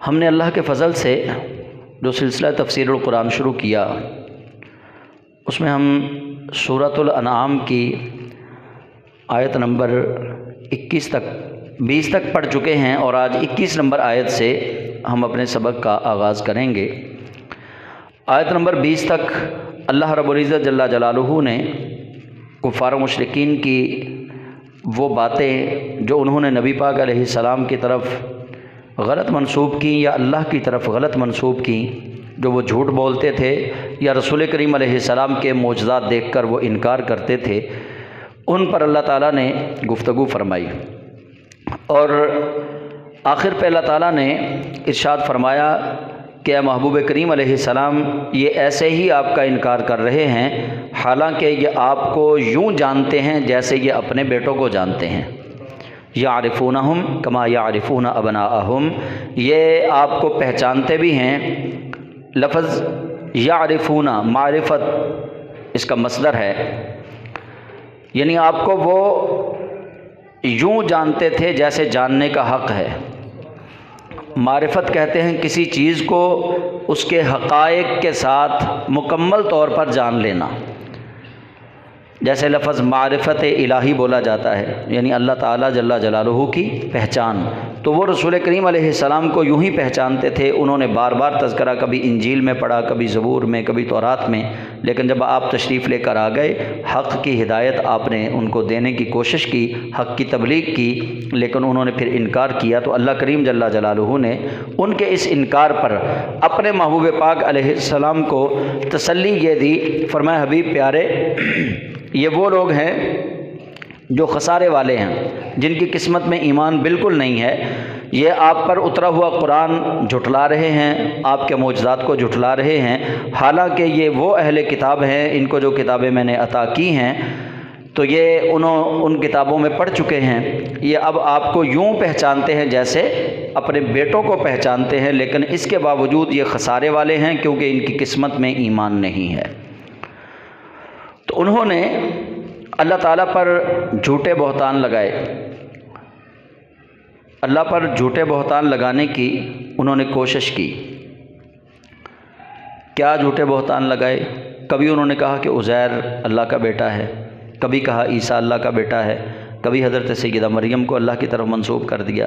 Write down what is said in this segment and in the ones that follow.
ہم نے اللہ کے فضل سے جو سلسلہ تفسیر القرآن شروع کیا، اس میں ہم سورۃ الانعام کی آیت نمبر 20 تک پڑھ چکے ہیں، اور آج 21 نمبر آیت سے ہم اپنے سبق کا آغاز کریں گے۔ آیت نمبر 20 تک اللہ رب العزت جل جلالہ نے کفار و مشرکین کی وہ باتیں جو انہوں نے نبی پاک علیہ السلام کی طرف غلط منسوب کی یا اللہ کی طرف غلط منسوب کی، جو وہ جھوٹ بولتے تھے یا رسول کریم علیہ السلام کے معجزات دیکھ کر وہ انکار کرتے تھے، ان پر اللہ تعالیٰ نے گفتگو فرمائی، اور آخر پہ اللہ تعالیٰ نے ارشاد فرمایا کہ اے محبوب کریم علیہ السلام، یہ ایسے ہی آپ کا انکار کر رہے ہیں، حالانکہ یہ آپ کو یوں جانتے ہیں جیسے یہ اپنے بیٹوں کو جانتے ہیں۔ یعرفونہم کما یعرفون ابناءہم، یہ آپ کو پہچانتے بھی ہیں۔ لفظ یعرفون معرفت اس کا مصدر ہے، یعنی آپ کو وہ یوں جانتے تھے جیسے جاننے کا حق ہے۔ معرفت کہتے ہیں کسی چیز کو اس کے حقائق کے ساتھ مکمل طور پر جان لینا، جیسے لفظ معرفت الہی بولا جاتا ہے، یعنی اللہ تعالیٰ جل جلالہ کی پہچان۔ تو وہ رسول کریم علیہ السلام کو یوں ہی پہچانتے تھے۔ انہوں نے بار بار تذکرہ کبھی انجیل میں پڑھا، کبھی زبور میں، کبھی تورات میں، لیکن جب آپ تشریف لے کر آ گئے، حق کی ہدایت آپ نے ان کو دینے کی کوشش کی، حق کی تبلیغ کی، لیکن انہوں نے پھر انکار کیا، تو اللہ کریم جل جلالہ نے ان کے اس انکار پر اپنے محبوب پاک علیہ السلام کو تسلی یہ دی، فرمایا حبیب پیارے، یہ وہ لوگ ہیں جو خسارے والے ہیں، جن کی قسمت میں ایمان بالکل نہیں ہے۔ یہ آپ پر اترا ہوا قرآن جھٹلا رہے ہیں، آپ کے معجزات کو جھٹلا رہے ہیں، حالانکہ یہ وہ اہل کتاب ہیں، ان کو جو کتابیں میں نے عطا کی ہیں تو یہ ان کتابوں میں پڑھ چکے ہیں۔ یہ اب آپ کو یوں پہچانتے ہیں جیسے اپنے بیٹوں کو پہچانتے ہیں، لیکن اس کے باوجود یہ خسارے والے ہیں کیونکہ ان کی قسمت میں ایمان نہیں ہے۔ تو انہوں نے اللہ تعالیٰ پر جھوٹے بہتان لگائے، اللہ پر جھوٹے بہتان لگانے کی انہوں نے کوشش کی۔ کیا جھوٹے بہتان لگائے؟ کبھی انہوں نے کہا کہ عزیر اللہ کا بیٹا ہے، کبھی کہا عیسیٰ اللہ کا بیٹا ہے، کبھی حضرت سیدہ مریم کو اللہ کی طرف منسوب کر دیا۔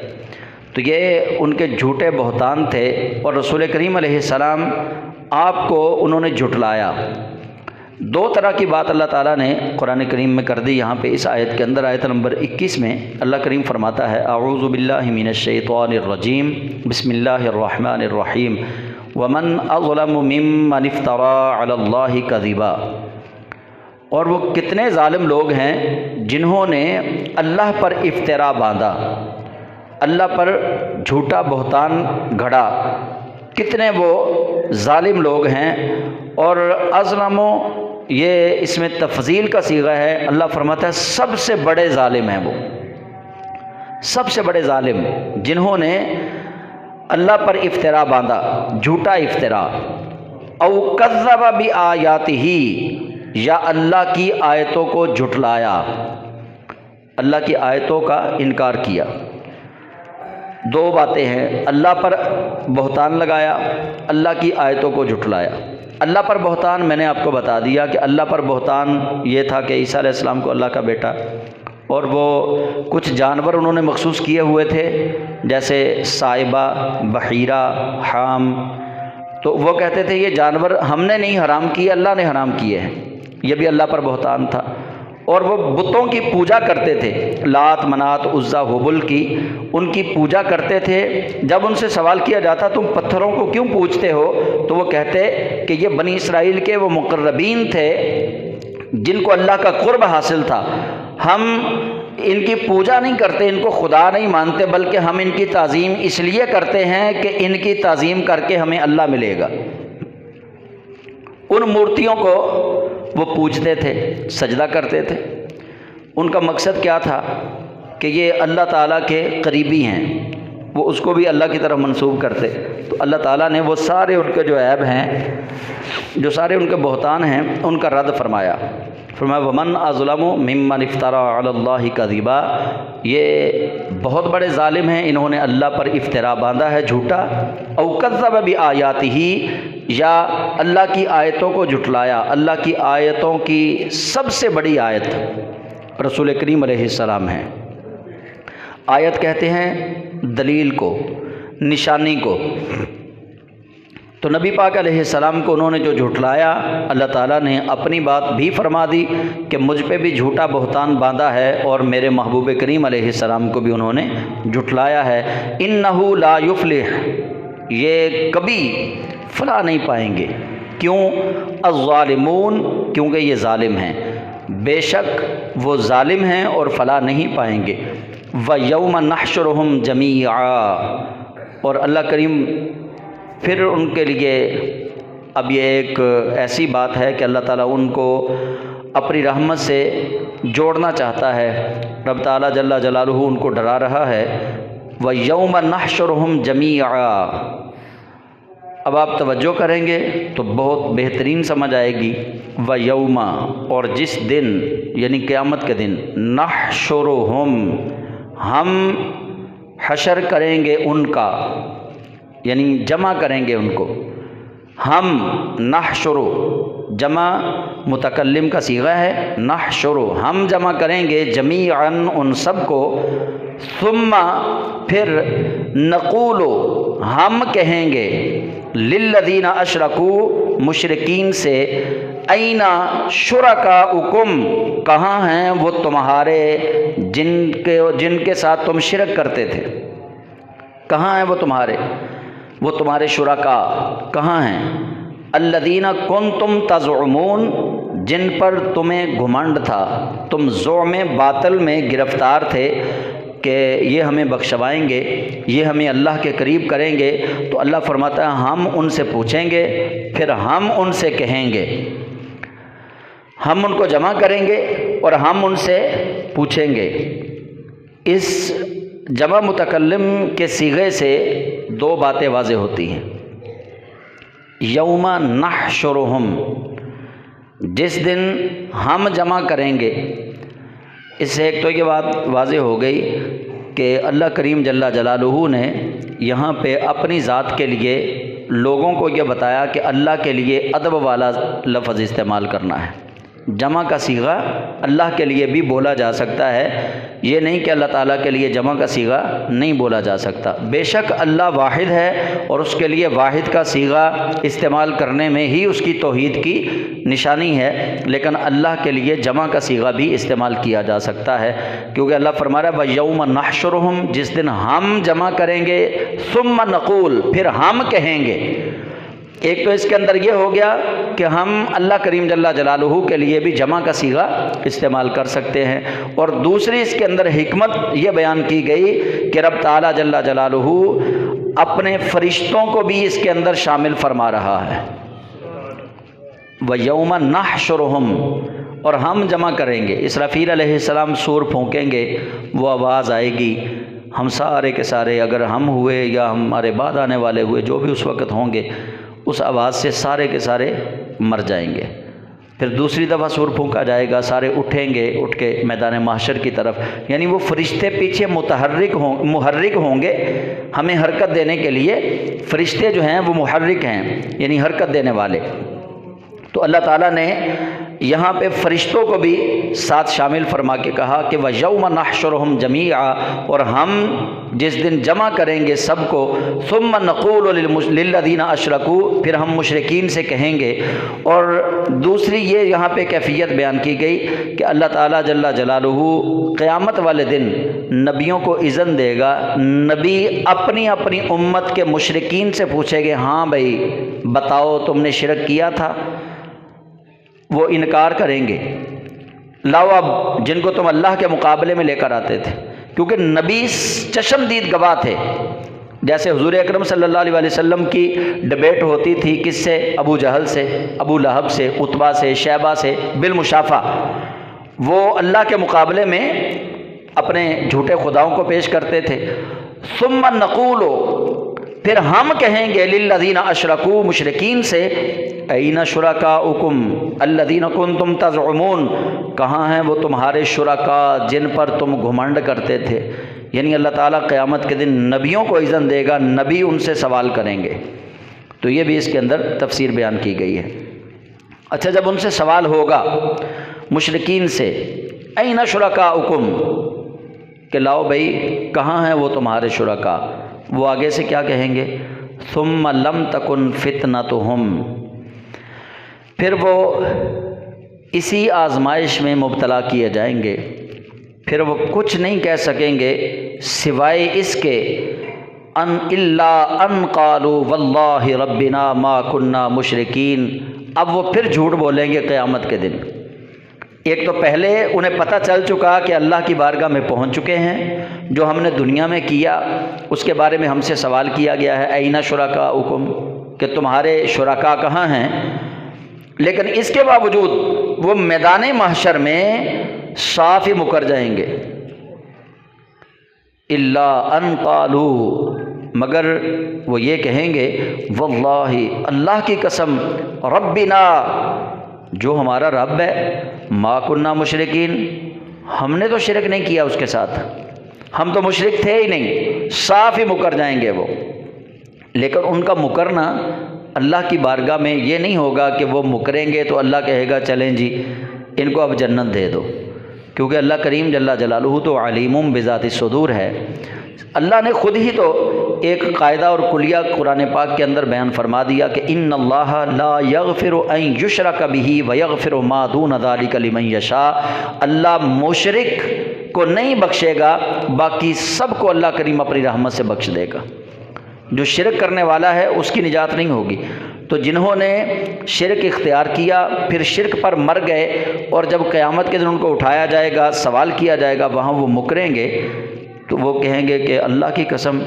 تو یہ ان کے جھوٹے بہتان تھے، اور رسول کریم علیہ السلام آپ کو انہوں نے جھٹلایا۔ دو طرح کی بات اللہ تعالیٰ نے قرآن کریم میں کر دی۔ یہاں پہ اس آیت کے اندر آیت نمبر 21 میں اللہ کریم فرماتا ہے، اعوذ باللہ من الشیطان الرجیم، بسم اللہ الرحمن الرحیم، ومن اظلم ممن افترى علی اللہ کذبا۔ اور وہ کتنے ظالم لوگ ہیں جنہوں نے اللہ پر افترا باندھا، اللہ پر جھوٹا بہتان گھڑا، کتنے وہ ظالم لوگ ہیں۔ اور اظلم یہ اس میں تفضیل کا صیغہ ہے، اللہ فرماتا ہے سب سے بڑے ظالم ہیں وہ، سب سے بڑے ظالم جنہوں نے اللہ پر افترا باندھا، جھوٹا افترا، او کذب بآیاتہ، یا اللہ کی آیتوں کو جھٹلایا، اللہ کی آیتوں کا انکار کیا۔ دو باتیں ہیں، اللہ پر بہتان لگایا، اللہ کی آیتوں کو جھٹلایا۔ اللہ پر بہتان میں نے آپ کو بتا دیا کہ اللہ پر بہتان یہ تھا کہ عیسیٰ علیہ السلام کو اللہ کا بیٹا، اور وہ کچھ جانور انہوں نے مخصوص کیے ہوئے تھے، جیسے صائبہ، بحیرہ، حام، تو وہ کہتے تھے یہ جانور ہم نے نہیں حرام کیے، اللہ نے حرام کیے ہیں، یہ بھی اللہ پر بہتان تھا۔ اور وہ بتوں کی پوجا کرتے تھے، لات، منات، عزا، ہبل کی، ان کی پوجا کرتے تھے۔ جب ان سے سوال کیا جاتا تم پتھروں کو کیوں پوجتے ہو، تو وہ کہتے کہ یہ بنی اسرائیل کے وہ مقربین تھے جن کو اللہ کا قرب حاصل تھا، ہم ان کی پوجا نہیں کرتے، ان کو خدا نہیں مانتے، بلکہ ہم ان کی تعظیم اس لیے کرتے ہیں کہ ان کی تعظیم کر کے ہمیں اللہ ملے گا۔ ان مورتیوں کو وہ پوجتے تھے، سجدہ کرتے تھے۔ ان کا مقصد کیا تھا کہ یہ اللہ تعالیٰ کے قریبی ہیں، وہ اس کو بھی اللہ کی طرف منسوب کرتے۔ تو اللہ تعالیٰ نے وہ سارے ان کے جو عیب ہیں، جو سارے ان کے بہتان ہیں، ان کا رد فرمایا۔ فرمایا ومن اظلم ممن افترى علی اللہ کذبا، یہ بہت بڑے ظالم ہیں، انہوں نے اللہ پر افترا باندھا ہے جھوٹا، او کذب بآیاتہ، یا اللہ کی آیتوں کو جھٹلایا۔ اللہ کی آیتوں کی سب سے بڑی آیت رسول کریم علیہ السلام ہے۔ آیت کہتے ہیں دلیل کو، نشانی کو۔ تو نبی پاک علیہ السلام کو انہوں نے جو جھٹلایا، اللہ تعالیٰ نے اپنی بات بھی فرما دی کہ مجھ پہ بھی جھوٹا بہتان باندھا ہے، اور میرے محبوب کریم علیہ السلام کو بھی انہوں نے جھٹلایا ہے۔ انہ لا یفلح، یہ کبھی فلاح نہیں پائیں گے۔ کیوں؟ الظالمون، کیونکہ یہ ظالم ہیں، بے شک وہ ظالم ہیں اور فلاح نہیں پائیں گے۔ وَيَوْمَ نَحْشُرُهُمْ جَمِيعًا، اور اللہ کریم پھر ان کے لیے اب یہ ایک ایسی بات ہے کہ اللہ تعالیٰ ان کو اپنی رحمت سے جوڑنا چاہتا ہے۔ رب تعالیٰ جل جلالہ ان کو ڈرا رہا ہے۔ وَيَوْمَ نَحْشُرُهُمْ جَمِيعًا، اب آپ توجہ کریں گے تو بہت بہترین سمجھ آئے گی۔ وَيَوْمَ، اور جس دن یعنی قیامت کے دن، نَحْشُرُهُمْ، ہم حشر کریں گے ان کا، یعنی جمع کریں گے ان کو۔ ہم نحشر، جمع متکلم کا صیغہ ہے، نحشر، ہم جمع کریں گے جمیعاً ان سب کو۔ ثم، پھر نقول، ہم کہیں گے للذین اشرکوا، مشرکین سے، اینا شرکاؤکم، کہاں ہیں وہ تمہارے جن کے ساتھ تم شرک کرتے تھے، کہاں ہیں وہ تمہارے شرکاء کہاں ہیں؟ الذین کنتم تزعمون، جن پر تمہیں گھمنڈ تھا، تم زعم باطل میں گرفتار تھے کہ یہ ہمیں بخشوائیں گے، یہ ہمیں اللہ کے قریب کریں گے۔ تو اللہ فرماتا ہے ہم ان سے پوچھیں گے، پھر ہم ان سے کہیں گے، ہم ان کو جمع کریں گے اور ہم ان سے پوچھیں گے۔ اس جمع متکلم کے صیغے سے دو باتیں واضح ہوتی ہیں۔ یوم نحشرہم، جس دن ہم جمع کریں گے، اس سے ایک تو یہ بات واضح ہو گئی کہ اللہ کریم جل جلالہ نے یہاں پہ اپنی ذات کے لیے لوگوں کو یہ بتایا کہ اللہ کے لیے ادب والا لفظ استعمال کرنا ہے۔ جمع کا صیغہ اللہ کے لیے بھی بولا جا سکتا ہے، یہ نہیں کہ اللہ تعالیٰ کے لیے جمع کا صیغہ نہیں بولا جا سکتا۔ بے شک اللہ واحد ہے اور اس کے لیے واحد کا صیغہ استعمال کرنے میں ہی اس کی توحید کی نشانی ہے، لیکن اللہ کے لیے جمع کا صیغہ بھی استعمال کیا جا سکتا ہے، کیونکہ اللہ فرما رہا ہے وَيَوْمَ نَحْشُرُهُمْ، جس دن ہم جمع کریں گے، ثُمَّ نَقُولُ، پھر ہم کہیں گے۔ ایک تو اس کے اندر یہ ہو گیا کہ ہم اللہ کریم جل جلالہ کے لیے بھی جمع کا صیغہ استعمال کر سکتے ہیں، اور دوسری اس کے اندر حکمت یہ بیان کی گئی کہ رب تعالیٰ جل جلالہ اپنے فرشتوں کو بھی اس کے اندر شامل فرما رہا ہے۔ وَيَوْمَ نَحْشُرُهُمْ، اور ہم جمع کریں گے۔ اسرافیل علیہ السلام سور پھونکیں گے، وہ آواز آئے گی، ہم سارے کے سارے، اگر ہم ہوئے یا ہمارے بعد آنے والے ہوئے، جو بھی اس وقت ہوں گے، اس آواز سے سارے کے سارے مر جائیں گے۔ پھر دوسری دفعہ سور پھونکا جائے گا، سارے اٹھیں گے، اٹھ کے میدان محشر کی طرف، یعنی وہ فرشتے پیچھے محرک ہوں گے، ہمیں حرکت دینے کے لیے فرشتے جو ہیں وہ محرک ہیں، یعنی حرکت دینے والے۔ تو اللہ تعالیٰ نے یہاں پہ فرشتوں کو بھی ساتھ شامل فرما کے کہا کہ وَيَوْمَ نَحْشُرُهُمْ جَمِيعًا، اور ہم جس دن جمع کریں گے سب کو، ثُمَّ نَقُولُ لِلَّذِينَ أَشْرَكُوا، پھر ہم مشرکین سے کہیں گے۔ اور دوسری یہ یہاں پہ کیفیت بیان کی گئی کہ اللہ تعالیٰ جل جلالہ قیامت والے دن نبیوں کو اذن دے گا، نبی اپنی اپنی امت کے مشرکین سے پوچھے گے، ہاں بھائی بتاؤ تم نے شرک کیا تھا؟ وہ انکار کریں گے، لاؤ اب جن کو تم اللہ کے مقابلے میں لے کر آتے تھے، کیونکہ نبی چشمدید گواہ تھے۔ جیسے حضور اکرم صلی اللہ علیہ وسلم کی ڈبیٹ ہوتی تھی کس سے؟ ابو جہل سے، ابو لہب سے، عتبہ سے، شیبہ سے، بالمشافہ، وہ اللہ کے مقابلے میں اپنے جھوٹے خداؤں کو پیش کرتے تھے۔ ثم نقول، پھر ہم کہیں گے للذین اشرکوا، مشرکین سے، این شرکاؤکم الذین کنتم تزعمون، کہاں ہیں وہ تمہارے شرکاء جن پر تم گھمنڈ کرتے تھے، یعنی اللہ تعالیٰ قیامت کے دن نبیوں کو اذن دے گا، نبی ان سے سوال کریں گے۔ تو یہ بھی اس کے اندر تفسیر بیان کی گئی ہے۔ اچھا، جب ان سے سوال ہوگا مشرکین سے، این شرکاؤکم، کہ لاؤ بھائی کہاں ہیں وہ تمہارے شرکا، وہ آگے سے کیا کہیں گے؟ ثم لم تکن فتنتہم، پھر وہ اسی آزمائش میں مبتلا کیے جائیں گے، پھر وہ کچھ نہیں کہہ سکیں گے سوائے اس کے ان الا ان قالوا واللہ ربنا ما کننا مشرکین۔ اب وہ پھر جھوٹ بولیں گے قیامت کے دن۔ ایک تو پہلے انہیں پتہ چل چکا کہ اللہ کی بارگاہ میں پہنچ چکے ہیں، جو ہم نے دنیا میں کیا اس کے بارے میں ہم سے سوال کیا گیا ہے، این شرکاؤکم، کہ تمہارے شرکا کہاں ہیں۔ لیکن اس کے باوجود وہ میدان محشر میں صاف ہی مکر جائیں گے، الا ان قالوا، مگر وہ یہ کہیں گے واللہ، اللہ کی قسم، ربنا، جو ہمارا رب ہے، ما کننا مشرکین، ہم نے تو شرک نہیں کیا اس کے ساتھ، ہم تو مشرک تھے ہی نہیں، صاف ہی مکر جائیں گے وہ۔ لیکن ان کا مکرنا اللہ کی بارگاہ میں یہ نہیں ہوگا کہ وہ مکریں گے تو اللہ کہے گا چلیں جی ان کو اب جنت دے دو، کیونکہ اللہ کریم جل جلالہ تو علیم بذات الصدور ہے۔ اللہ نے خود ہی تو ایک قاعدہ اور کلیہ قرآن پاک کے اندر بیان فرما دیا کہ ان اللہ لا یغفر ان یشرک بہ ویغفر ما دون ذلک لمن یشاء، اللہ مشرک کو نہیں بخشے گا، باقی سب کو اللہ کریم اپنی رحمت سے بخش دے گا۔ جو شرک کرنے والا ہے اس کی نجات نہیں ہوگی۔ تو جنہوں نے شرک اختیار کیا پھر شرک پر مر گئے، اور جب قیامت کے دن ان کو اٹھایا جائے گا، سوال کیا جائے گا، وہاں وہ مکریں گے تو وہ کہیں گے کہ اللہ کی قسم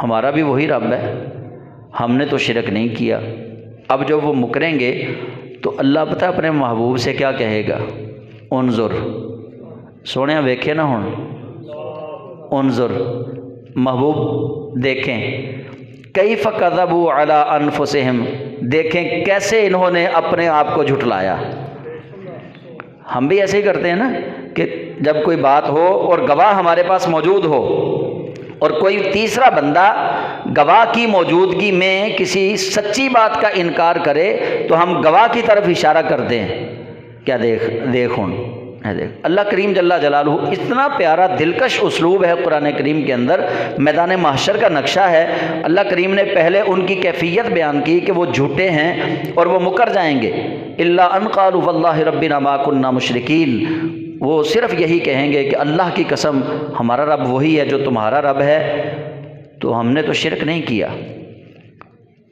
ہمارا بھی وہی رب ہے، ہم نے تو شرک نہیں کیا۔ اب جب وہ مکریں گے تو اللہ پتہ اپنے محبوب سے کیا کہے گا؟ انظر، سونے ویکھے نہ ہون، انظر، محبوب دیکھیں، کیف کذبوا علی انفسہم، دیکھیں کیسے انہوں نے اپنے آپ کو جھٹلایا۔ ہم بھی ایسے ہی کرتے ہیں نا کہ جب کوئی بات ہو اور گواہ ہمارے پاس موجود ہو اور کوئی تیسرا بندہ گواہ کی موجودگی میں کسی سچی بات کا انکار کرے تو ہم گواہ کی طرف اشارہ کرتے ہیں، کیا دیکھ اللہ کریم جل جلالہ، اتنا پیارا دلکش اسلوب ہے قرآن کریم کے اندر، میدان محشر کا نقشہ ہے۔ اللہ کریم نے پہلے ان کی کیفیت بیان کی کہ وہ جھوٹے ہیں اور وہ مکر جائیں گے، الا ان قالوا واللہ ربنا ما کننا مشرکین، وہ صرف یہی کہیں گے کہ اللہ کی قسم ہمارا رب وہی ہے جو تمہارا رب ہے، تو ہم نے تو شرک نہیں کیا۔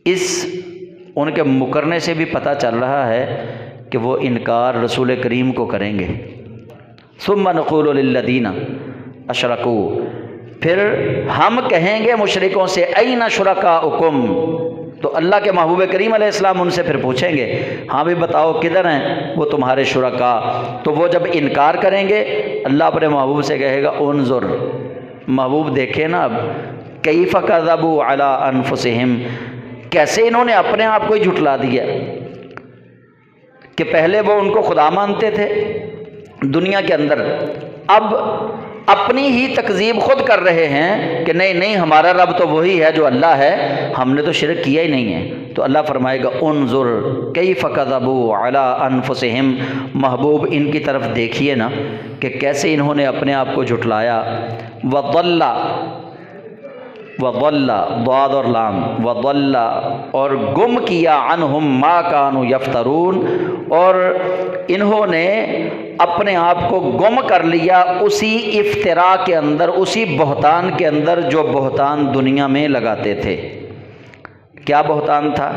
اس ان کے مکرنے سے بھی پتہ چل رہا ہے کہ وہ انکار رسول کریم کو کریں گے۔ ثم نقول للذین اشرکوا، پھر ہم کہیں گے مشرکوں سے این شرکاؤکم، تو اللہ کے محبوب کریم علیہ السلام ان سے پھر پوچھیں گے ہاں بھی بتاؤ کدھر ہیں وہ تمہارے شرکا۔ تو وہ جب انکار کریں گے اللہ اپنے محبوب سے کہے گا انظر، محبوب دیکھے نا اب، کیف کذبوا علی انفسہم، کیسے انہوں نے اپنے آپ کو ہی جھٹلا دیا کہ پہلے وہ ان کو خدا مانتے تھے دنیا کے اندر، اب اپنی ہی تکذیب خود کر رہے ہیں کہ نہیں نہیں ہمارا رب تو وہی ہے جو اللہ ہے، ہم نے تو شرک کیا ہی نہیں ہے۔ تو اللہ فرمائے گا انظر کیف کذبوا علی انفسہم، محبوب ان کی طرف دیکھیے نا کہ کیسے انہوں نے اپنے آپ کو جھٹلایا۔ وضل، ضاد اور لام، وضل، اور گم کیا، عنہم ما کانوا یفترون، اور انہوں نے اپنے آپ کو گم کر لیا اسی افتراء کے اندر، اسی بہتان کے اندر جو بہتان دنیا میں لگاتے تھے۔ کیا بہتان تھا؟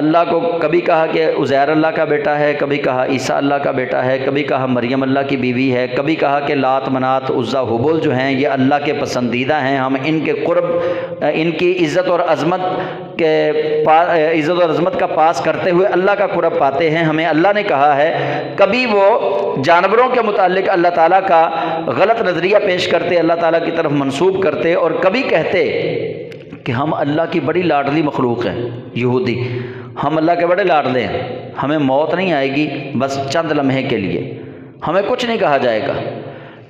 اللہ کو کبھی کہا کہ عزیر اللہ کا بیٹا ہے، کبھی کہا عیسیٰ اللہ کا بیٹا ہے، کبھی کہا مریم اللہ کی بیوی ہے، کبھی کہا کہ لات منات عزا حبل جو ہیں یہ اللہ کے پسندیدہ ہیں، ہم ان کے قرب، ان کی عزت اور عظمت کا پاس کرتے ہوئے اللہ کا قرب پاتے ہیں، ہمیں اللہ نے کہا ہے۔ کبھی وہ جانوروں کے متعلق اللہ تعالیٰ کا غلط نظریہ پیش کرتے، اللہ تعالیٰ کی طرف منسوب کرتے، اور کبھی کہتے کہ ہم اللہ کی بڑی لاڈلی مخلوق ہیں، یہودی، ہم اللہ کے بڑے لاڈلے ہیں، ہمیں موت نہیں آئے گی، بس چند لمحے کے لیے، ہمیں کچھ نہیں کہا جائے گا۔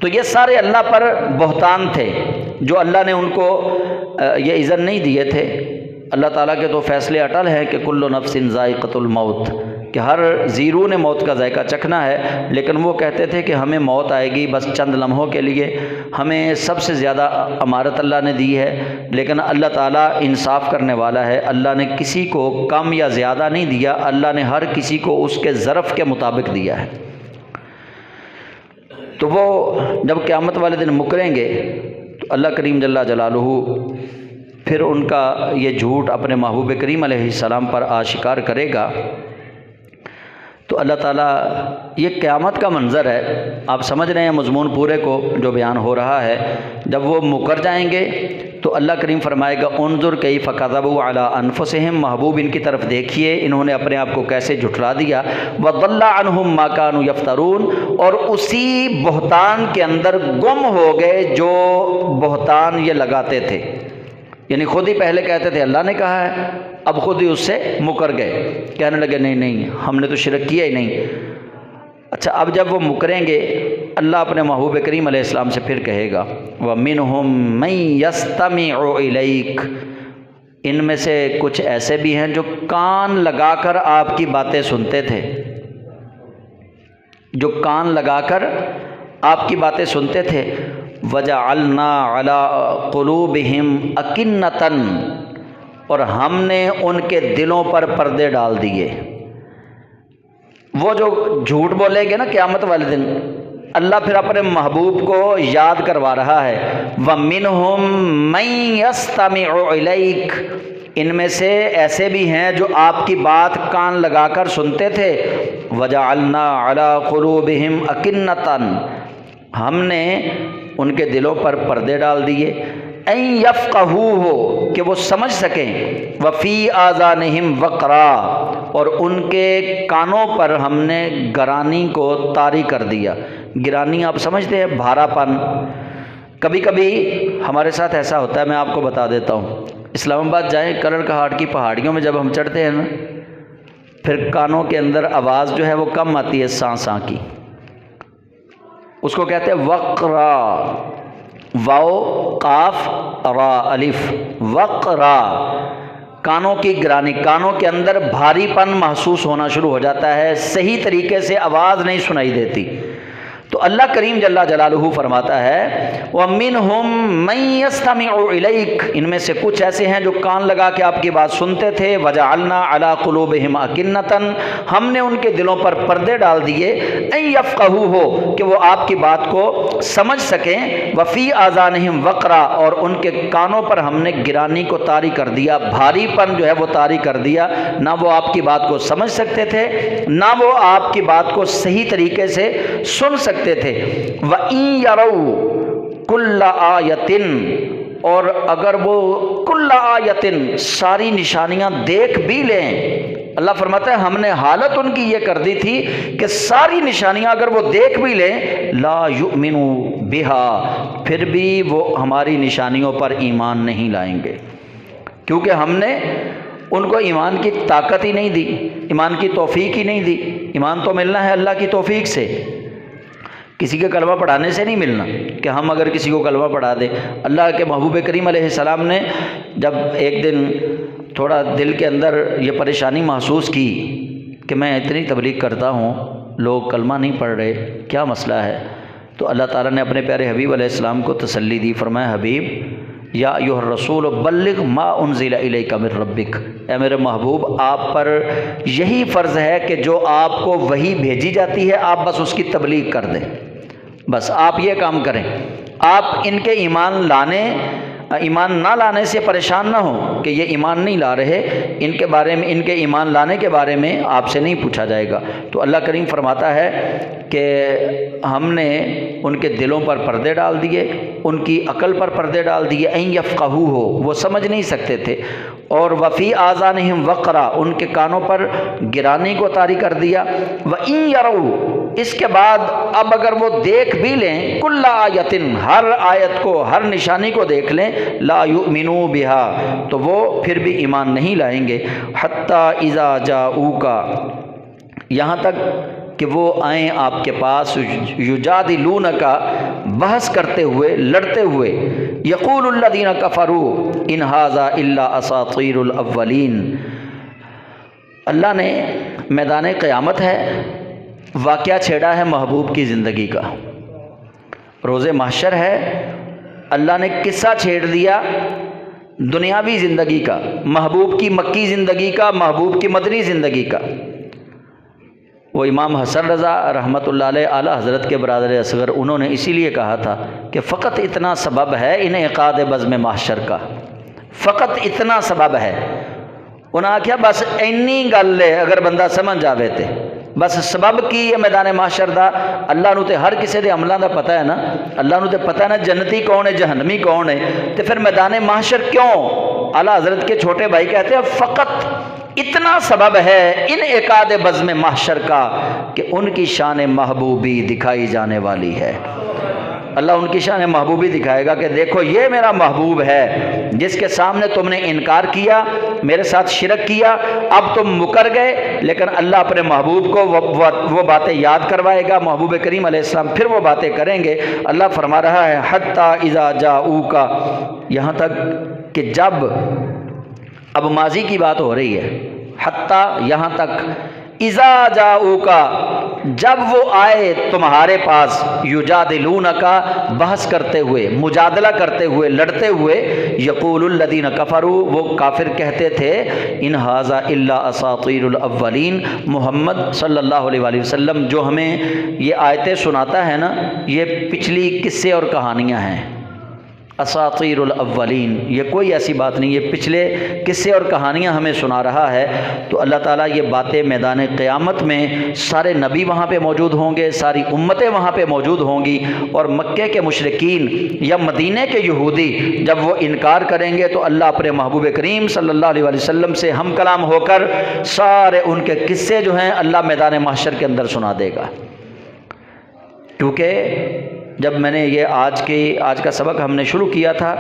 تو یہ سارے اللہ پر بہتان تھے جو اللہ نے ان کو یہ اذن نہیں دیے تھے۔ اللہ تعالیٰ کے تو فیصلے اٹل ہیں کہ کل نفس ذائقۃ الموت، کہ ہر زیرو نے موت کا ذائقہ چکھنا ہے، لیکن وہ کہتے تھے کہ ہمیں موت آئے گی بس چند لمحوں کے لیے، ہمیں سب سے زیادہ امارت اللہ نے دی ہے، لیکن اللہ تعالیٰ انصاف کرنے والا ہے، اللہ نے کسی کو کم یا زیادہ نہیں دیا، اللہ نے ہر کسی کو اس کے ظرف کے مطابق دیا ہے۔ تو وہ جب قیامت والے دن مکریں گے تو اللہ کریم جل جلالہ پھر ان کا یہ جھوٹ اپنے محبوب کریم علیہ السلام پر آشکار کرے گا۔ تو اللہ تعالیٰ، یہ قیامت کا منظر ہے، آپ سمجھ رہے ہیں مضمون پورے کو جو بیان ہو رہا ہے۔ جب وہ مکر جائیں گے تو اللہ کریم فرمائے گا انظر کیف کذبوا علی انفسہم، محبوب ان کی طرف دیکھیے انہوں نے اپنے آپ کو کیسے جھٹلا دیا۔ وضل عنہم ما کانوا یفترون، اور اسی بہتان کے اندر گم ہو گئے جو بہتان یہ لگاتے تھے، یعنی خود ہی پہلے کہتے تھے اللہ نے کہا ہے، اب خود ہی اس سے مکر گئے، کہنے لگے نہیں ہم نے تو شرک کیا ہی نہیں۔ اچھا، اب جب وہ مکریں گے اللہ اپنے محبوب کریم علیہ السلام سے پھر کہے گا وَمِنْهُمْ مَنْ يَسْتَمِعُ إِلَيْكَ، ان میں سے کچھ ایسے بھی ہیں جو کان لگا کر آپ کی باتیں سنتے تھے، جو کان لگا کر آپ کی باتیں سنتے تھے۔ وَجَعَلْنَا عَلَىٰ قُلُوبِهِمْ أَكِنَّةً، اور ہم نے ان کے دلوں پر پردے ڈال دیے۔ وہ جو جھوٹ بولیں گے نا قیامت والے دن، اللہ پھر اپنے محبوب کو یاد کروا رہا ہے وَمِنْهُمْ مَنْ يَسْتَمِعُ إِلَيْكَ، ان میں سے ایسے بھی ہیں جو آپ کی بات کان لگا کر سنتے تھے۔ وَجَعَلْنَا عَلَىٰ قُلُوبِهِمْ أَكِنَّةً، ہم نے ان کے دلوں پر پردے ڈال دیے۔ اَن يَفْقَهُوهُ، کہ وہ سمجھ سکیں۔ وَفِي آذَانِهِمْ وَقْرًا، اور ان کے کانوں پر ہم نے گرانی کو طاری کر دیا۔ گرانی آپ سمجھتے ہیں، بھارا پن۔ کبھی کبھی ہمارے ساتھ ایسا ہوتا ہے، میں آپ کو بتا دیتا ہوں، اسلام آباد جائیں، کرڑ کہاٹ کی پہاڑیوں میں جب ہم چڑھتے ہیں نا، پھر کانوں کے اندر آواز جو ہے وہ کم آتی ہے، ساں ساں کی، اس کو کہتے ہیں وقرا، واو قاف را الف، وقرا، کانوں کی گرانی، کانوں کے اندر بھاری پن محسوس ہونا شروع ہو جاتا ہے، صحیح طریقے سے آواز نہیں سنائی دیتی۔ تو اللہ کریم جل جلالہ فرماتا ہے وَمِنْهُمْ مَنْ يَسْتَمِعُ إِلَيْكَ، ان میں سے کچھ ایسے ہیں جو کان لگا کے آپ کی بات سنتے تھے۔ وَجَعَلْنَا عَلَىٰ قُلُوبِهِمْ أَكِنَّةً، ہم نے ان کے دلوں پر پردے ڈال دیے۔ أَن يَفْقَهُوهُ، کہ وہ آپ کی بات کو سمجھ سکیں۔ وَفِي آذَانِهِمْ وَقْرًا، اور ان کے کانوں پر ہم نے گرانی کو طاری کر دیا، بھاری پن جو ہے وہ طاری کر دیا، نہ وہ آپ کی بات کو سمجھ سکتے تھے، نہ وہ آپ کی بات کو صحیح طریقے سے سن سکتے تھے۔ وَإِن يَرَوْا كُلَّ آیَةٍ، اور اگر وہ کل آیَةٍ، ساری نشانیاں دیکھ بھی لیں، اللہ فرماتا ہے ہم نے حالت ان کی یہ کر دی تھی کہ ساری نشانیاں اگر وہ دیکھ بھی لیں لا یؤمنوا بها، پھر بھی وہ ہماری نشانیوں پر ایمان نہیں لائیں گے، کیونکہ ہم نے ان کو ایمان کی طاقت ہی نہیں دی، ایمان کی توفیق ہی نہیں دی۔ ایمان تو ملنا ہے اللہ کی توفیق سے، کسی کے کلمہ پڑھانے سے نہیں ملنا کہ ہم اگر کسی کو کلمہ پڑھا دیں۔ اللہ کے محبوب کریم علیہ السلام نے جب ایک دن تھوڑا دل کے اندر یہ پریشانی محسوس کی کہ میں اتنی تبلیغ کرتا ہوں، لوگ کلمہ نہیں پڑھ رہے، کیا مسئلہ ہے؟ تو اللہ تعالیٰ نے اپنے پیارے حبیب علیہ السلام کو تسلی دی، فرمایا حبیب یا ایھا الرسول بلغ ما انزل الیک من ربک، اے میرے محبوب آپ پر یہی فرض ہے کہ جو آپ کو وحی بھیجی جاتی ہے آپ بس اس کی تبلیغ کر دیں، بس آپ یہ کام کریں۔ آپ ان کے ایمان نہ لانے سے پریشان نہ ہوں کہ یہ ایمان نہیں لا رہے، ان کے بارے میں، ان کے ایمان لانے کے بارے میں آپ سے نہیں پوچھا جائے گا۔ تو اللہ کریم فرماتا ہے کہ ہم نے ان کے دلوں پر پردے ڈال دیے، ان کی عقل پر پردے ڈال دیے، این یفقہوہ، وہ سمجھ نہیں سکتے تھے، اور وفی آذانہم وقرا، ان کے کانوں پر گرانی کو طاری کر دیا۔ وَإِن يَرَوْا، اس کے بعد اب اگر وہ دیکھ بھی لیں کل آیتن، ہر آیت کو، ہر نشانی کو دیکھ لیں، لا یؤمنوا بها، تو وہ پھر بھی ایمان نہیں لائیں گے۔ حتی اذا جاؤک، یہاں تک کہ وہ آئیں آپ کے پاس، یجادلونک، بحث کرتے ہوئے، لڑتے ہوئے، یقول الذین کفروا ان ھذا الا اساطیر الاولین، اللہ نے میدان قیامت ہے، واقعہ چھیڑا ہے محبوب کی زندگی کا، روز محشر ہے، اللہ نے قصہ چھیڑ دیا دنیاوی زندگی کا، محبوب کی مکی زندگی کا، محبوب کی مدنی زندگی کا۔ وہ امام حسن رضا رحمۃ اللہ علیہ اعلیٰ حضرت کے برادر اصغر، انہوں نے اسی لیے کہا تھا کہ فقط اتنا سبب ہے انعقاد بزم محشر کا، فقط اتنا سبب ہے۔ انہاں آکھیا بس اینی گل ہے، اگر بندہ سمجھ جاوے تے بس سبب کی یہ میدان محشر دا، اللہ نو تے ہر کسے دے عملاں دا پتہ ہے نا، اللہ نو تے پتہ ہے نا جنتی کون ہے جہنمی کون ہے، تے پھر میدان محشر کیوں؟ اعلیٰ حضرت کے چھوٹے بھائی کہتے ہیں فقط اتنا سبب ہے انعقاد بزم محشر کا کہ ان کی شان محبوبی دکھائی جانے والی ہے۔ اللہ ان کی شان محبوبی دکھائے گا کہ دیکھو یہ میرا محبوب ہے جس کے سامنے تم نے انکار کیا، میرے ساتھ شرک کیا، اب تم مکر گئے، لیکن اللہ اپنے محبوب کو وہ باتیں یاد کروائے گا، محبوب کریم علیہ السلام پھر وہ باتیں کریں گے۔ اللہ فرما رہا ہے حتی اذا جاؤک، یہاں تک کہ جب، اب ماضی کی بات ہو رہی ہے، حتی یہاں تک، اذا جاؤک جب وہ آئے تمہارے پاس، یجادلونک بحث کرتے ہوئے، مجادلہ کرتے ہوئے، لڑتے ہوئے، یقول الذین کفروا وہ کافر کہتے تھے ان ھذا الا اساطیر الاولین، محمد صلی اللہ علیہ وآلہ وسلم جو ہمیں یہ آیتیں سناتا ہے نا، یہ پچھلی قصے اور کہانیاں ہیں۔ اساطیر الاولین، یہ کوئی ایسی بات نہیں، یہ پچھلے قصے اور کہانیاں ہمیں سنا رہا ہے۔ تو اللہ تعالیٰ یہ باتیں میدان قیامت میں سارے نبی وہاں پہ موجود ہوں گے، ساری امتیں وہاں پہ موجود ہوں گی، اور مکے کے مشرکین یا مدینے کے یہودی جب وہ انکار کریں گے تو اللہ اپنے محبوب کریم صلی اللہ علیہ وآلہ وسلم سے ہم کلام ہو کر سارے ان کے قصے جو ہیں اللہ میدان محشر کے اندر سنا دے گا۔ کیونکہ جب میں نے یہ آج کا سبق ہم نے شروع کیا تھا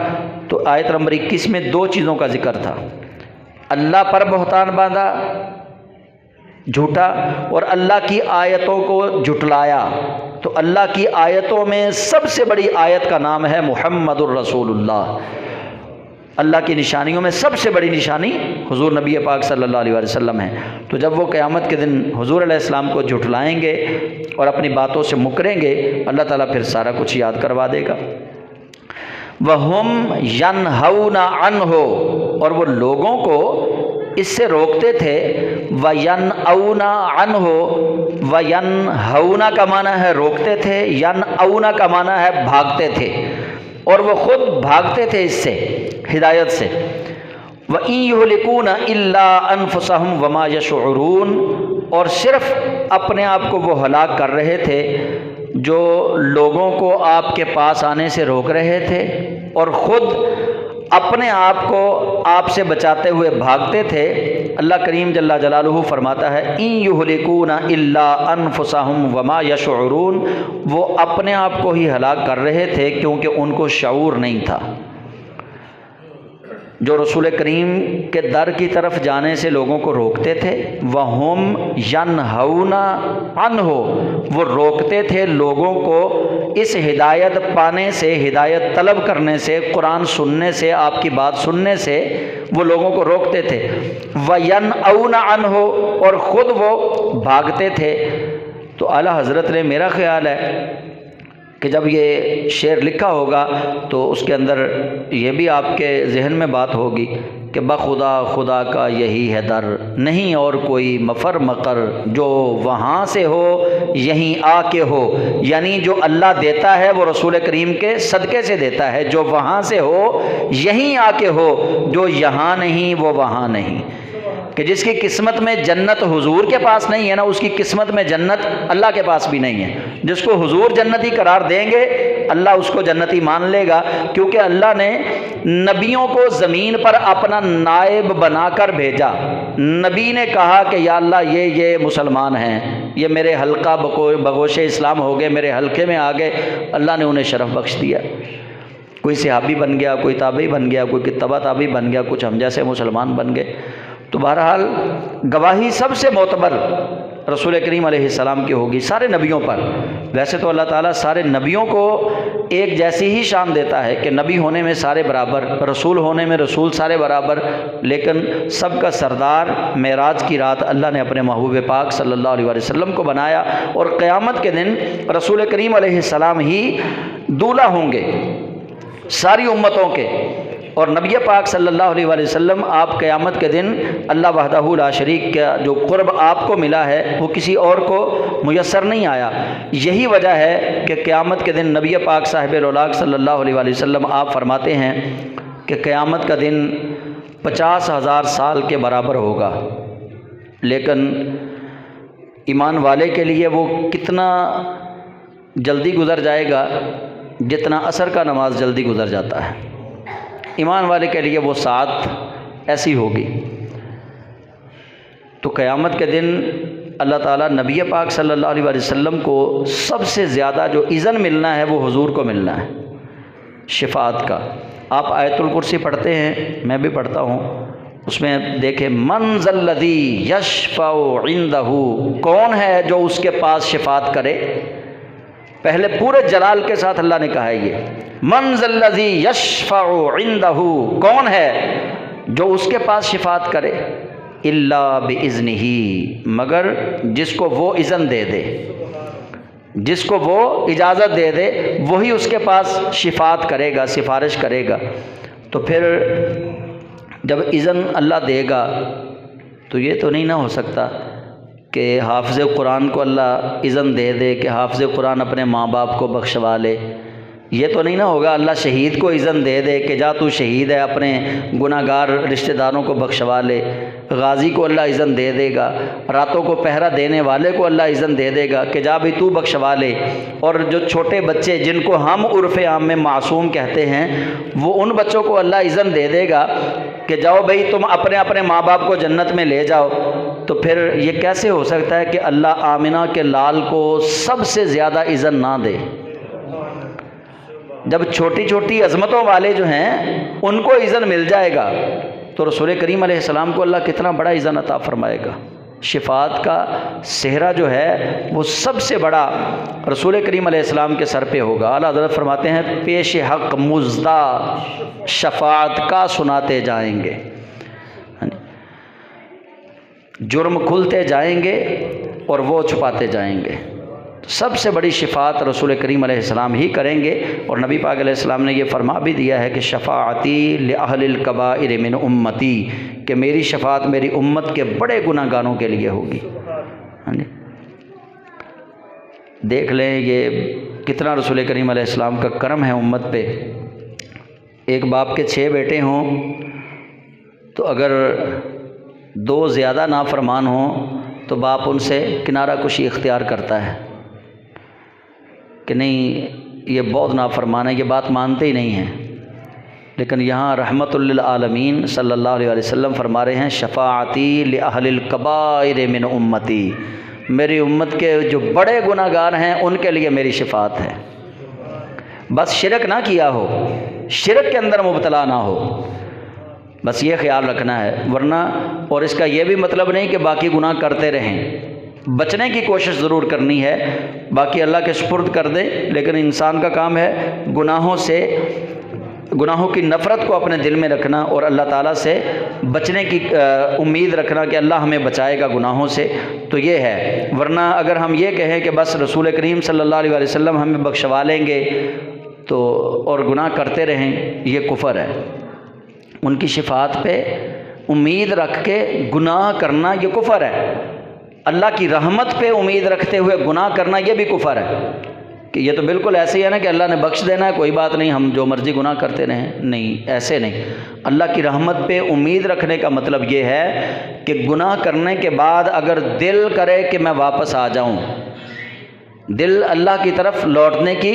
تو آیت نمبر 21 میں دو چیزوں کا ذکر تھا، اللہ پر بہتان باندھا جھوٹا، اور اللہ کی آیتوں کو جھٹلایا۔ تو اللہ کی آیتوں میں سب سے بڑی آیت کا نام ہے محمد الرسول اللہ۔ اللہ کی نشانیوں میں سب سے بڑی نشانی حضور نبی پاک صلی اللہ علیہ وسلم ہے۔ تو جب وہ قیامت کے دن حضور علیہ السلام کو جھٹلائیں گے اور اپنی باتوں سے مکریں گے، اللہ تعالیٰ پھر سارا کچھ یاد کروا دے گا۔ وَهُمْ يَنْهَوْنَ عَنْهُ، اور وہ لوگوں کو اس سے روکتے تھے۔ وَيَنْأَوْنَ عَنْهُ، وَيَنْهَوْنَ کا معنی ہے روکتے تھے، يَنْأَوْنَ کا معنی ہے بھاگتے تھے، اور وہ خود بھاگتے تھے اس سے، ہدایت سے۔ وَإِن يُهْلِكُونَ إِلَّا أَنفُسَهُمْ وَمَا يَشْعُرُونَ، اور صرف اپنے آپ کو وہ ہلاک کر رہے تھے جو لوگوں کو آپ کے پاس آنے سے روک رہے تھے، اور خود اپنے آپ کو آپ سے بچاتے ہوئے بھاگتے تھے۔ اللہ کریم جل جلالہ فرماتا ہے ان یہلکون الا انفسہم وما یشعرون، وہ اپنے آپ کو ہی ہلاک کر رہے تھے کیونکہ ان کو شعور نہیں تھا۔ جو رسول کریم کے در کی طرف جانے سے لوگوں کو روکتے تھے، وَهُمْ يَنْهَوْنَ عَنْهُ، وہ روکتے تھے لوگوں کو اس ہدایت پانے سے، ہدایت طلب کرنے سے، قرآن سننے سے، آپ کی بات سننے سے وہ لوگوں کو روکتے تھے۔ وَيَنْأَوْنَ عَنْهُ، اور خود وہ بھاگتے تھے۔ تو اعلیٰ حضرت نے، میرا خیال ہے کہ جب یہ شعر لکھا ہوگا تو اس کے اندر یہ بھی آپ کے ذہن میں بات ہوگی کہ بخدا خدا کا یہی ہے در، نہیں اور کوئی مفر مقر، جو وہاں سے ہو یہیں آ کے ہو، یعنی جو اللہ دیتا ہے وہ رسول کریم کے صدقے سے دیتا ہے، جو وہاں سے ہو یہیں آ کے ہو، جو یہاں نہیں وہ وہاں نہیں۔ کہ جس کی قسمت میں جنت حضور کے پاس نہیں ہے نا، اس کی قسمت میں جنت اللہ کے پاس بھی نہیں ہے۔ جس کو حضور جنتی قرار دیں گے اللہ اس کو جنتی مان لے گا، کیونکہ اللہ نے نبیوں کو زمین پر اپنا نائب بنا کر بھیجا۔ نبی نے کہا کہ یا اللہ یہ مسلمان ہیں، یہ میرے حلقہ بگوش اسلام ہو گئے، میرے حلقے میں آ گئے، اللہ نے انہیں شرف بخش دیا۔ کوئی صحابی بن گیا، کوئی تابعی بن گیا، کوئی تبع تابعی بن گیا، کچھ ہم جیسے مسلمان بن گئے۔ تو بہرحال گواہی سب سے معتبر رسول کریم علیہ السلام کی ہوگی سارے نبیوں پر۔ ویسے تو اللہ تعالیٰ سارے نبیوں کو ایک جیسی ہی شان دیتا ہے کہ نبی ہونے میں سارے برابر، رسول ہونے میں رسول سارے برابر، لیکن سب کا سردار معراج کی رات اللہ نے اپنے محبوب پاک صلی اللہ علیہ وسلم کو بنایا، اور قیامت کے دن رسول کریم علیہ السلام ہی دولہا ہوں گے ساری امتوں کے، اور نبی پاک صلی اللہ علیہ وسلم آپ قیامت کے دن اللہ وحدہ لا شریک کا جو قرب آپ کو ملا ہے وہ کسی اور کو میسر نہیں آیا۔ یہی وجہ ہے کہ قیامت کے دن نبی پاک صاحب الاولاق صلی اللہ علیہ وسلم آپ فرماتے ہیں کہ قیامت کا دن 50,000 سال کے برابر ہوگا، لیکن ایمان والے کے لیے وہ کتنا جلدی گزر جائے گا جتنا عصر کا نماز جلدی گزر جاتا ہے۔ ایمان والے کے لیے وہ ساعت ایسی ہوگی۔ تو قیامت کے دن اللہ تعالیٰ نبی پاک صلی اللہ علیہ وسلم کو سب سے زیادہ جو اذن ملنا ہے وہ حضور کو ملنا ہے شفاعت کا۔ آپ آیت الکرسی پڑھتے ہیں، میں بھی پڑھتا ہوں، اس میں دیکھیں من ذا الذی یشفع عندہ، کون ہے جو اس کے پاس شفاعت کرے؟ پہلے پورے جلال کے ساتھ اللہ نے کہا ہے یہ من ذا الذی یشفع عندہ، کون ہے جو اس کے پاس شفاعت کرے؟ الا باذنہ، مگر جس کو وہ اذن دے دے، جس کو وہ اجازت دے دے وہی اس کے پاس شفاعت کرے گا، سفارش کرے گا۔ تو پھر جب اذن اللہ دے گا تو یہ تو نہیں نہ ہو سکتا کہ حافظ قرآن کو اللہ اذن دے دے کہ حافظ قرآن اپنے ماں باپ کو بخشوا لے، یہ تو نہیں نہ ہوگا۔ اللہ شہید کو اذن دے دے کہ جا تو شہید ہے اپنے گناہ گار رشتہ داروں کو بخشوا لے، غازی کو اللہ اذن دے دے گا، راتوں کو پہرا دینے والے کو اللہ اذن دے دے گا کہ جا بھی تو بخشوا لے، اور جو چھوٹے بچے جن کو ہم عرف عام میں معصوم کہتے ہیں وہ ان بچوں کو اللہ اذن دے دے گا کہ جاؤ بھائی تم اپنے اپنے ماں باپ کو جنت میں لے جاؤ۔ تو پھر یہ کیسے ہو سکتا ہے کہ اللہ آمنہ کے لال کو سب سے زیادہ اذن نہ دے؟ جب چھوٹی چھوٹی عظمتوں والے جو ہیں ان کو اذن مل جائے گا تو رسول کریم علیہ السلام کو اللہ کتنا بڑا اذن عطا فرمائے گا۔ شفاعت کا صحرا جو ہے وہ سب سے بڑا رسول کریم علیہ السلام کے سر پہ ہوگا۔ اعلیٰ حضرت فرماتے ہیں پیش حق مزدہ شفاعت کا سناتے جائیں گے، جرم کھلتے جائیں گے اور وہ چھپاتے جائیں گے۔ سب سے بڑی شفاعت رسول کریم علیہ السلام ہی کریں گے، اور نبی پاک علیہ السلام نے یہ فرما بھی دیا ہے کہ شفاعتی لأہل الکبائر من امتی، کہ میری شفاعت میری امت کے بڑے گناہ گاروں کے لیے ہوگی۔ دیکھ لیں یہ کتنا رسول کریم علیہ السلام کا کرم ہے امت پہ۔ ایک باپ کے 6 بیٹے ہوں تو اگر 2 زیادہ نافرمان ہوں تو باپ ان سے کنارہ کشی اختیار کرتا ہے کہ نہیں یہ بہت نافرمان ہے، یہ بات مانتے ہی نہیں ہیں۔ لیکن یہاں رحمت للعالمین صلی اللہ علیہ وسلم فرما رہے ہیں شفاعتی لأہل الکبائر من امتی، میری امت کے جو بڑے گناہ گار ہیں ان کے لیے میری شفاعت ہے۔ بس شرک نہ کیا ہو، شرک کے اندر مبتلا نہ ہو، بس یہ خیال رکھنا ہے، ورنہ اور اس کا یہ بھی مطلب نہیں کہ باقی گناہ کرتے رہیں، بچنے کی کوشش ضرور کرنی ہے، باقی اللہ کے سپرد کر دیں، لیکن انسان کا کام ہے گناہوں کی نفرت کو اپنے دل میں رکھنا اور اللہ تعالیٰ سے بچنے کی امید رکھنا کہ اللہ ہمیں بچائے گا گناہوں سے۔ تو یہ ہے، ورنہ اگر ہم یہ کہیں کہ بس رسول کریم صلی اللہ علیہ وسلم ہمیں بخشوا لیں گے تو اور گناہ کرتے رہیں، یہ کفر ہے۔ ان کی شفاعت پہ امید رکھ کے گناہ کرنا یہ کفر ہے۔ اللہ کی رحمت پہ امید رکھتے ہوئے گناہ کرنا یہ بھی کفر ہے، کہ یہ تو بالکل ایسے ہی ہے نا کہ اللہ نے بخش دینا ہے، کوئی بات نہیں، ہم جو مرضی گناہ کرتے رہیں، نہیں، ایسے نہیں۔ اللہ کی رحمت پہ امید رکھنے کا مطلب یہ ہے کہ گناہ کرنے کے بعد اگر دل کرے کہ میں واپس آ جاؤں، دل اللہ کی طرف لوٹنے کی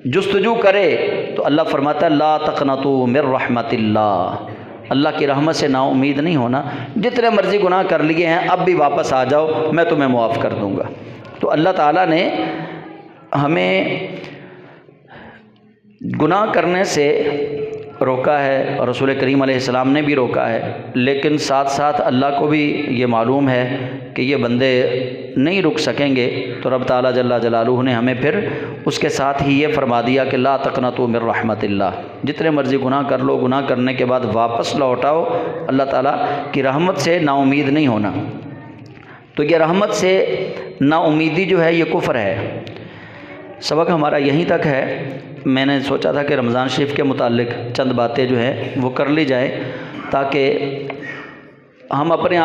جستجو کرے، تو اللہ فرماتا ہے لا تقنطوا من رحمت اللہ، اللہ کی رحمت سے نا امید نہیں ہونا، جتنے مرضی گناہ کر لیے ہیں اب بھی واپس آ جاؤ، میں تمہیں معاف کر دوں گا۔ تو اللہ تعالیٰ نے ہمیں گناہ کرنے سے روکا ہے اور رسول کریم علیہ السلام نے بھی روکا ہے، لیکن ساتھ ساتھ اللہ کو بھی یہ معلوم ہے کہ یہ بندے نہیں رک سکیں گے، تو رب تعالیٰ جل جلالہ نے ہمیں پھر اس کے ساتھ ہی یہ فرما دیا کہ لا تقنطوا من رحمت اللہ، جتنے مرضی گناہ کر لو، گناہ کرنے کے بعد واپس لوٹاؤ، اللہ تعالیٰ کی رحمت سے نا امید نہیں ہونا۔ تو یہ رحمت سے نا امیدی جو ہے یہ کفر ہے۔ سبق ہمارا یہیں تک ہے۔ میں نے سوچا تھا کہ رمضان شریف کے متعلق چند باتیں جو ہیں وہ کر لی جائیں تاکہ ہم اپنے